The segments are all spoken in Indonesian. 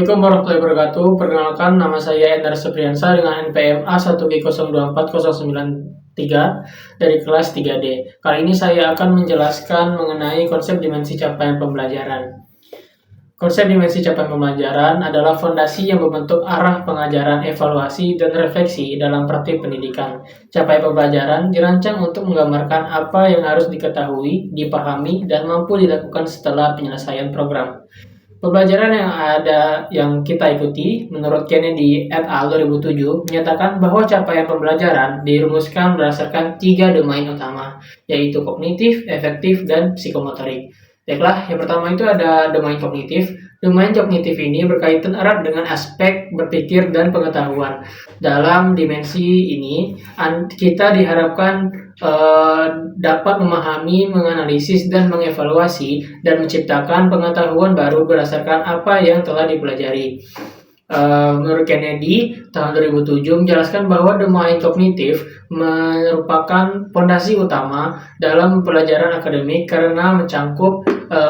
Assalamualaikum warahmatullahi wabarakatuh. Perkenalkan, nama saya Endar Supriyansa dengan NPM A1G0240093 dari kelas 3D. Kali ini saya akan menjelaskan mengenai konsep dimensi capaian pembelajaran. Konsep dimensi capaian pembelajaran adalah fondasi yang membentuk arah pengajaran, evaluasi, dan refleksi dalam praktik pendidikan. Capaian pembelajaran dirancang untuk menggambarkan apa yang harus diketahui, dipahami, dan mampu dilakukan setelah penyelesaian program. Pembelajaran yang kita ikuti, menurut Kennedy et al. 2007, menyatakan bahwa capaian pembelajaran dirumuskan berdasarkan 3 domain utama, yaitu kognitif, efektif, dan psikomotorik. Baiklah, yang pertama itu ada domain kognitif. Domain kognitif ini berkaitan erat dengan aspek berpikir dan pengetahuan. Dalam dimensi ini, kita diharapkan dapat memahami, menganalisis, dan mengevaluasi dan menciptakan pengetahuan baru berdasarkan apa yang telah dipelajari. Menurut Kennedy, tahun 2007 menjelaskan bahwa domain kognitif merupakan fondasi utama dalam pelajaran akademik karena mencangkup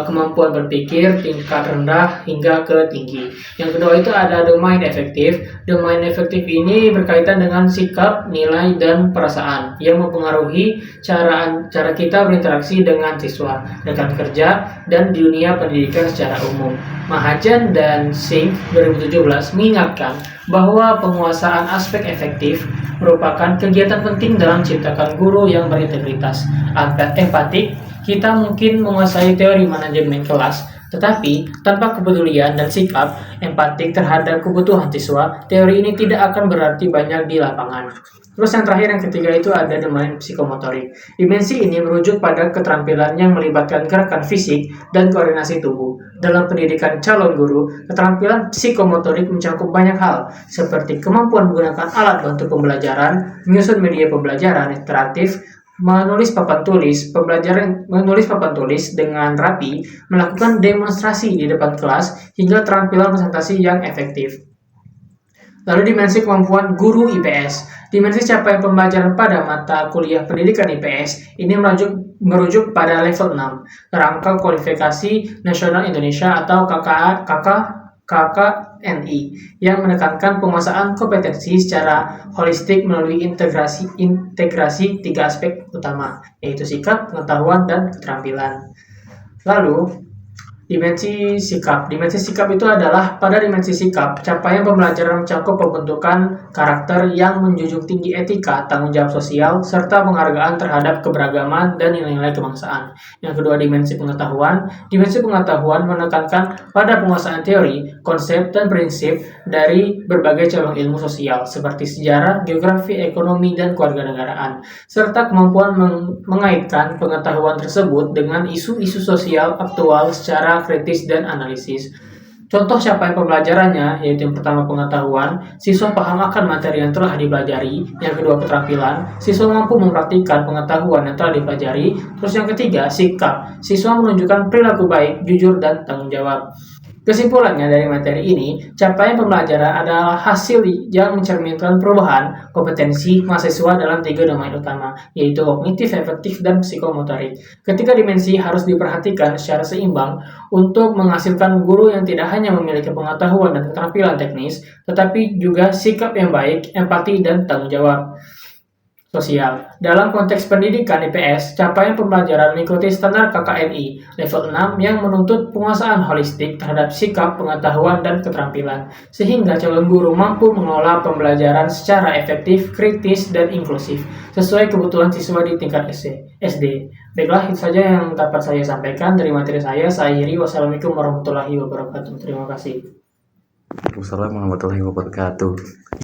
kemampuan berpikir tingkat rendah hingga ke tinggi. Yang kedua itu ada domain efektif. Domain efektif ini berkaitan dengan sikap, nilai, dan perasaan yang mempengaruhi cara kita berinteraksi dengan siswa, rekan kerja, dan di dunia pendidikan secara umum. Mahajan dan Singh 2017 mengingatkan bahwa penguasaan aspek efektif merupakan kegiatan penting dalam menciptakan guru yang berintegritas. Empatik, kita mungkin menguasai teori manajemen kelas, tetapi tanpa kepedulian dan sikap empatik terhadap kebutuhan siswa, teori ini tidak akan berarti banyak di lapangan. Terus yang terakhir, yang ketiga itu ada domain psikomotorik. Dimensi ini merujuk pada keterampilan yang melibatkan gerakan fisik dan koordinasi tubuh. Dalam pendidikan calon guru, keterampilan psikomotorik mencakup banyak hal, seperti kemampuan menggunakan alat bantu pembelajaran, menyusun media pembelajaran interaktif, menulis papan tulis dengan rapi, melakukan demonstrasi di depan kelas, hingga terampilan presentasi yang efektif. Lalu dimensi kemampuan guru IPS. Dimensi capaian pembelajaran pada mata kuliah pendidikan IPS ini merujuk pada level 6, Kerangka Kualifikasi Nasional Indonesia atau KKNI, yang menekankan penguasaan kompetensi secara holistik melalui integrasi 3 aspek utama, yaitu sikap, pengetahuan, dan keterampilan. Lalu dimensi sikap. Dimensi sikap itu adalah pada dimensi sikap, capaian pembelajaran mencakup pembentukan karakter yang menjunjung tinggi etika, tanggung jawab sosial, serta penghargaan terhadap keberagaman dan nilai-nilai kebangsaan. Yang kedua, dimensi pengetahuan. Dimensi pengetahuan menekankan pada penguasaan teori, konsep, dan prinsip dari berbagai cabang ilmu sosial, seperti sejarah, geografi, ekonomi, dan kewarganegaraan, serta kemampuan mengaitkan pengetahuan tersebut dengan isu-isu sosial aktual secara kritis dan analisis. Contoh capaian pembelajarannya yaitu yang pertama pengetahuan, siswa paham akan materi yang telah dipelajari. Yang kedua keterampilan, siswa mampu mempraktikkan pengetahuan yang telah dipelajari. Terus yang ketiga sikap, siswa menunjukkan perilaku baik, jujur, dan tanggung jawab. Kesimpulannya dari materi ini, capaian pembelajaran adalah hasil yang mencerminkan perubahan kompetensi mahasiswa dalam 3 domain utama, yaitu kognitif, efektif, dan psikomotorik. Ketiga dimensi harus diperhatikan secara seimbang untuk menghasilkan guru yang tidak hanya memiliki pengetahuan dan keterampilan teknis, tetapi juga sikap yang baik, empati, dan tanggung jawab sosial. Dalam konteks pendidikan IPS, capaian pembelajaran mengikuti standar KKNI level 6 yang menuntut penguasaan holistik terhadap sikap, pengetahuan, dan keterampilan, sehingga calon guru mampu mengelola pembelajaran secara efektif, kritis, dan inklusif, sesuai kebutuhan siswa di tingkat SD. Baiklah, itu saja yang dapat saya sampaikan dari materi saya. Saya akhiri. Wassalamualaikum warahmatullahi wabarakatuh. Terima kasih. Wassalamualaikum warahmatullahi wabarakatuh.